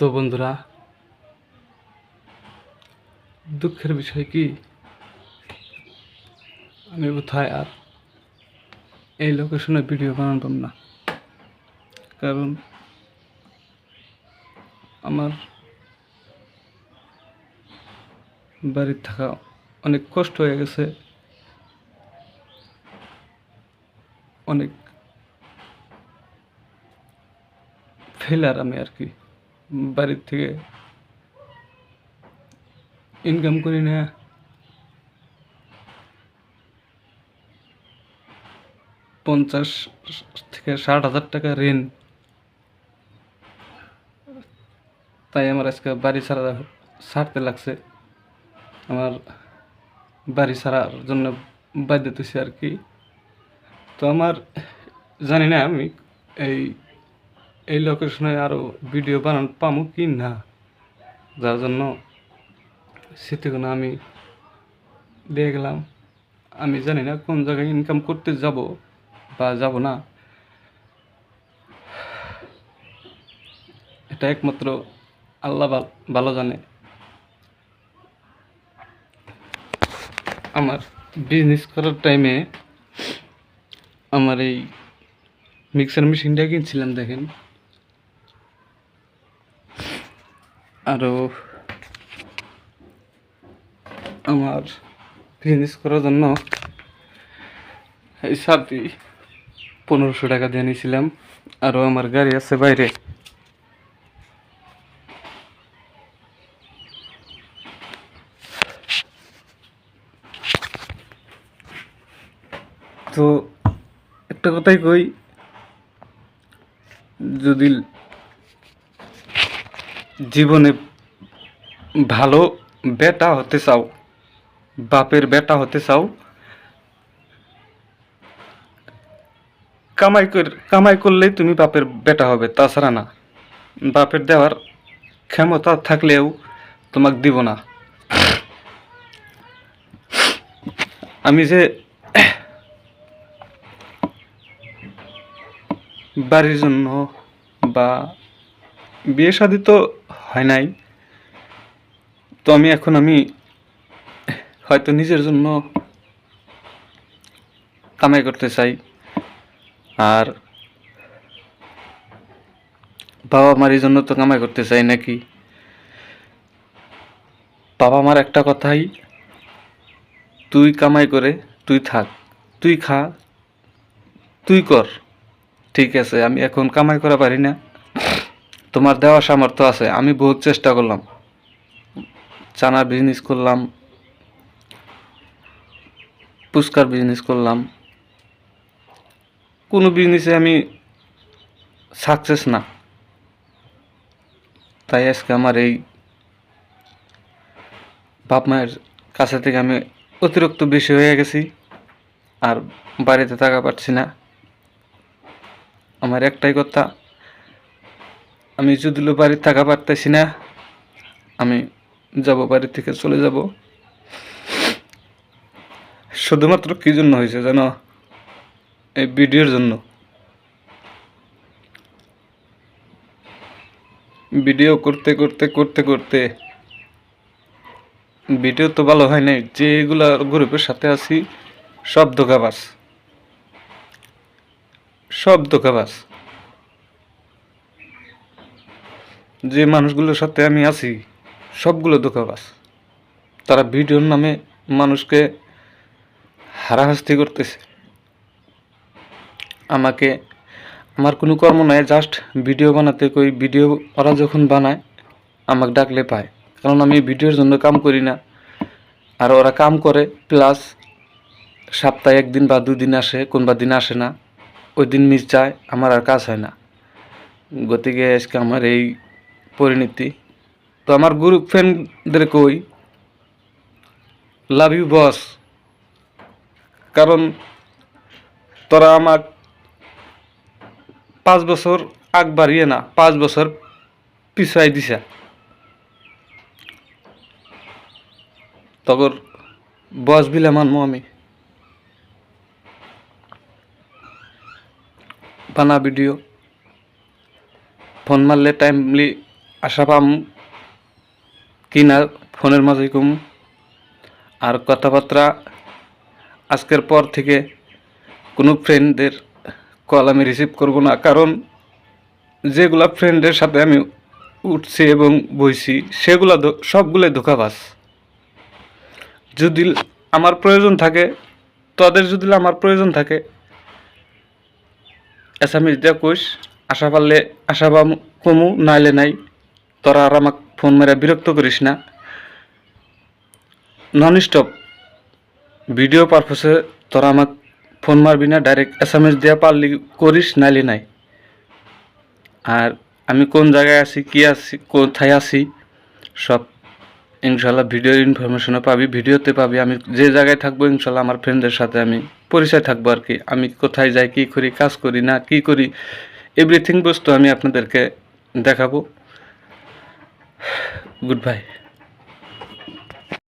তো বন্ধুরা, দুঃখের বিষয় কি আমি কোথায় আর এই লোকেশনে ভিডিও বানাতাম না। কারণ আমার বাড়ির থাকা অনেক কষ্ট হয়ে গেছে, অনেক ফেলার আমি আর কি। বাড়ির থেকে ইনকাম করি না, 50,000 থেকে 60,000 টাকা ঋণ। তাই আমার আজকে বাড়ি ছাড়তে লাগছে। আমার বাড়ি ছাড়ার জন্য বাধ্য হতেছি আর কি। তো আমার জানি না আমি এই এই লোকেশনে আরও ভিডিও বানান পামু কি না, যার জন্য স্মৃতিগুলো আমি দিয়ে গেলাম। আমি জানি না কোন জায়গায় ইনকাম করতে যাব বা যাব না, এটা একমাত্র আল্লাহ ভালো জানে। আমার বিজনেস করার টাইমে আমার এই মিক্সার মেশিনটা কিনছিলাম, দেখেন। আরও আমার বিজনেস করার জন্য এই ছাতি 1500 টাকা দিয়ে নিয়েছিলাম। আরও আমার গাড়ি আছে বাইরে। তো একটা কথাই কই, যদি জীবনে ভালো বেটা হতে চাও, বাপের বেটা হতে চাও, কামাই করলেই তুমি বাপের বেটা হবে, তাছাড়া না। বাপের দেওয়ার ক্ষমতা থাকলেও তোমাকে দিব না। আমি যে বাড়ির জন্য বা বিয়ে শাদী তো হয় নাই, তো আমি হয়তো নিজের জন্য কামাই করতে চাই, আর বাবা মার জন্য তো কামাই করতে চাই নাকি। বাবা মার একটা কথাই, তুই কামাই করে তুই থাক, তুই খা, তুই কর। ঠিক আছে, আমি এখন কামাই করা পারি না, তোমার দেওয়ার সামর্থ্য আছে। আমি বহুত চেষ্টা করলাম, চানার বিজনেস করলাম, ফুচকার বিজনেস করলাম, কোনো বিজনেসে আমি সাকসেস না। তাই আজকে আমার এই বাপ মায়ের কাছে থেকে আমি অতিরিক্ত বেশি হয়ে গেছি, আর বাড়িতে থাকা পারছি না। আমার একটাই কথা, আমি যদি বাড়িতে থাকা পারতেছি না, আমি যাব, বাড়ি থেকে চলে যাব। শুধুমাত্র কি জন্য হয়েছে জানো? এই ভিডিওর জন্য। ভিডিও করতে করতে করতে করতে ভিডিও তো ভালো হয় নাই, যেগুলা গ্রুপের সাথে আছি সব ধোঁকাবাজ, সব ধোঁকাবাজ। যে মানুষগুলোর সাথে আমি আছি সবগুলো ধোঁকাবাজ। তারা ভিডিওর নামে মানুষকে হারাহাস্তি করতেছে। আমার কোনো কর্ম নাই, জাস্ট ভিডিও বানাতে কই। ভিডিও ওরা যখন বানায় আমাকে ডাকলে পায়, কারণ আমি ভিডিওর জন্য কাম করি না। আর ওরা কাম করে, প্লাস সপ্তাহে 1 দিন বা 2 দিন আসে, কোনবা দিন আসে না, ওই দিন মিস যায়, আমার আর কাজ হয় না। গতিকে আজকে আমার এই পরিণতি। তো আমার গ্রুপ ফ্রেন্ডদের কই, লাভ ইউ বস, কারণ তোরা আমার 5 বছর আগ বাড়িয়ে না, 5 বছর পিছাই দিছা। তখন বস বিলে মানবো আমি। বানা ভিডিও, ফোন মারলে টাইমলি আশা পাম কিনা ফোনের মাঝে কম। আর কথাবার্তা আজকের পর থেকে কোনো ফ্রেন্ডদের কল আমি রিসিভ করব না, কারণ যেগুলা ফ্রেন্ডের সাথে আমি উঠছি এবং বইছি সেগুলা সবগুলোই ধোঁকাবাজ। যদি আমার প্রয়োজন থাকে, তাদের যদি আমার প্রয়োজন থাকে এসএমএস দিয়া কইস, আশা পারলে আশা পাম কমু, নাইলে নাই। তোরা আর আমাকে ফোন মেরে বিরক্ত করিস না। নন স্টপ ভিডিও পারপোসে তোরা আমাকে ফোন মারবি না, ডাইরেক্ট এসএমএস দেওয়া পারলি করিস, নাইলে নাই। আর আমি কোন জায়গায় আছি, কি আছি, কোথায় আছি সব ইনশাল্লাহ ভিডিও ইনফরমেশনে পাবি, ভিডিওতে পাবি। আমি যে জায়গায় থাকবো ইনশাল্লাহ আমার ফ্রেন্ডদের সাথে আমি পরিচয় থাকবো আর কি। আমি কোথায় যাই, কী করি, কাজ করি না কী করি, এভরিথিং বস্তু আমি আপনাদেরকে দেখাবো। Good bye.